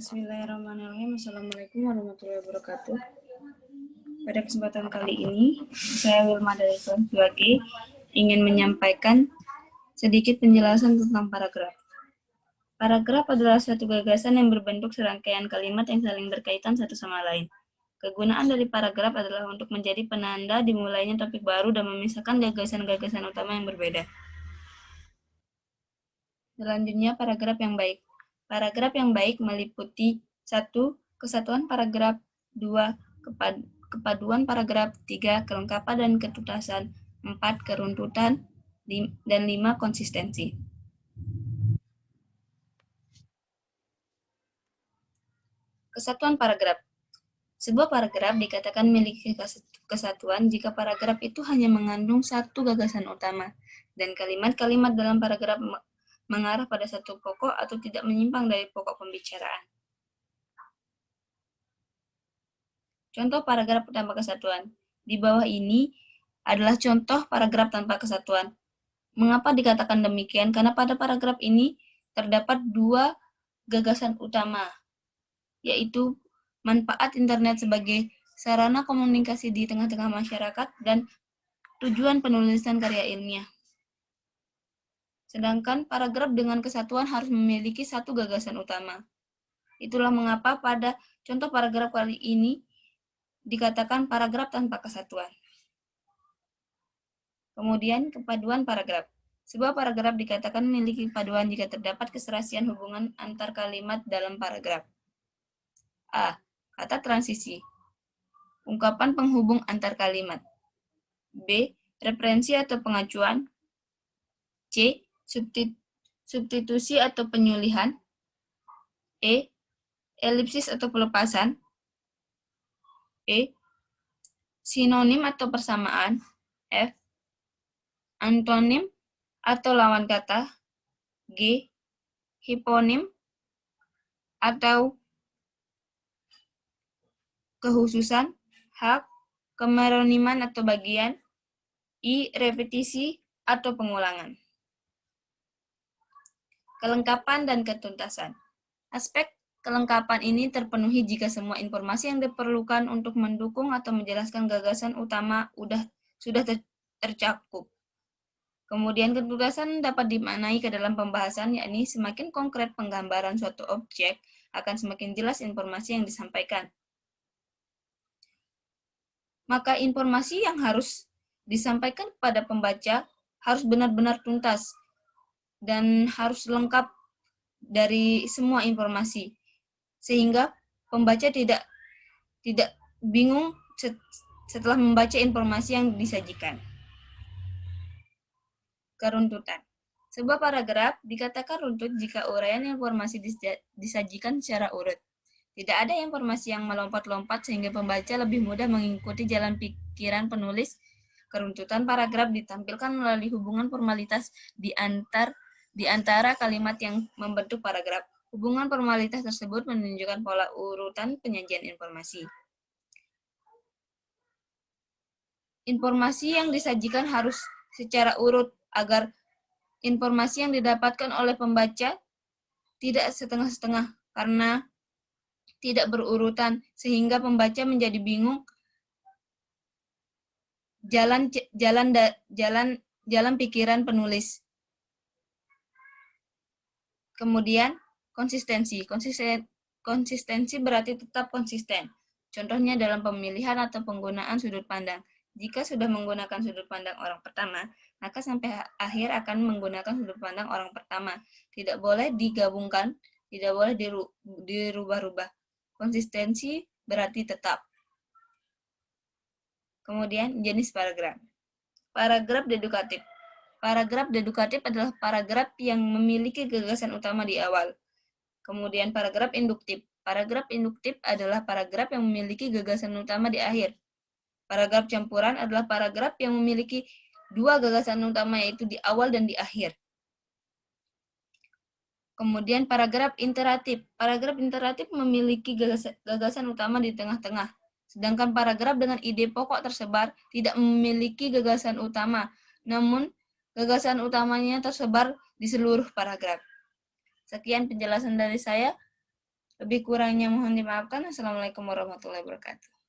Bismillahirrahmanirrahim. Assalamualaikum warahmatullahi wabarakatuh. Pada kesempatan kali ini, saya Wilma dari kelas 2G ingin menyampaikan sedikit penjelasan tentang paragraf. Paragraf adalah suatu gagasan yang berbentuk serangkaian kalimat yang saling berkaitan satu sama lain. Kegunaan dari paragraf adalah untuk menjadi penanda dimulainya topik baru dan memisahkan gagasan-gagasan utama yang berbeda. Selanjutnya, paragraf yang baik. Paragraf yang baik meliputi 1. Kesatuan paragraf, 2. Kepaduan paragraf, 3. Kelengkapan dan ketuntasan, 4. Keruntutan, dan 5. Konsistensi. Kesatuan paragraf. Sebuah paragraf dikatakan memiliki kesatuan jika paragraf itu hanya mengandung satu gagasan utama, dan kalimat-kalimat dalam paragraf mengarah pada satu pokok atau tidak menyimpang dari pokok pembicaraan. Contoh paragraf tanpa kesatuan. Di bawah ini adalah contoh paragraf tanpa kesatuan. Mengapa dikatakan demikian? Karena pada paragraf ini terdapat dua gagasan utama, yaitu manfaat internet sebagai sarana komunikasi di tengah-tengah masyarakat dan tujuan penulisan karya ilmiah. Sedangkan paragraf dengan kesatuan harus memiliki satu gagasan utama. Itulah mengapa pada contoh paragraf kali ini dikatakan paragraf tanpa kesatuan. Kemudian, kepaduan paragraf. Sebuah paragraf dikatakan memiliki kepaduan jika terdapat keserasian hubungan antar kalimat dalam paragraf. A. Kata transisi. Ungkapan penghubung antar kalimat. B. Referensi atau pengacuan. C. Substitusi atau penyulihan. E. Elipsis atau pelepasan. E. Sinonim atau persamaan. F. Antonim atau lawan kata. G. Hiponim atau kekhususan. H. Kemeroniman atau bagian. I. Repetisi atau pengulangan. Kelengkapan dan ketuntasan. Aspek kelengkapan ini terpenuhi jika semua informasi yang diperlukan untuk mendukung atau menjelaskan gagasan utama sudah tercakup. Kemudian ketuntasan dapat dimaknai ke dalam pembahasan, yakni semakin konkret penggambaran suatu objek, akan semakin jelas informasi yang disampaikan. Maka informasi yang harus disampaikan kepada pembaca harus benar-benar tuntas dan harus lengkap dari semua informasi, sehingga pembaca tidak bingung setelah membaca informasi yang disajikan. Keruntutan. Sebuah paragraf dikatakan runtut jika uraian informasi disajikan secara urut. Tidak ada informasi yang melompat-lompat sehingga pembaca lebih mudah mengikuti jalan pikiran penulis. Keruntutan paragraf ditampilkan melalui hubungan formalitas di antara kalimat yang membentuk paragraf. Hubungan formalitas tersebut menunjukkan pola urutan penyajian informasi. Informasi yang disajikan harus secara urut agar informasi yang didapatkan oleh pembaca tidak setengah-setengah karena tidak berurutan, sehingga pembaca menjadi bingung jalan pikiran penulis. Kemudian, konsistensi. Konsistensi berarti tetap konsisten. Contohnya dalam pemilihan atau penggunaan sudut pandang. Jika sudah menggunakan sudut pandang orang pertama, maka sampai akhir akan menggunakan sudut pandang orang pertama. Tidak boleh digabungkan, tidak boleh dirubah-rubah. Konsistensi berarti tetap. Kemudian, jenis paragraf. Paragraf dedukatif. Paragraf dedukatif adalah paragraf yang memiliki gagasan utama di awal. Kemudian paragraf induktif. Paragraf induktif adalah paragraf yang memiliki gagasan utama di akhir. Paragraf campuran adalah paragraf yang memiliki dua gagasan utama, yaitu di awal dan di akhir. Kemudian paragraf iteratif. Paragraf iteratif memiliki gagasan utama di tengah-tengah. Sedangkan paragraf dengan ide pokok tersebar tidak memiliki gagasan utama, namun gagasan utamanya tersebar di seluruh paragraf. Sekian penjelasan dari saya. Lebih kurangnya mohon dimaafkan. Assalamualaikum warahmatullahi wabarakatuh.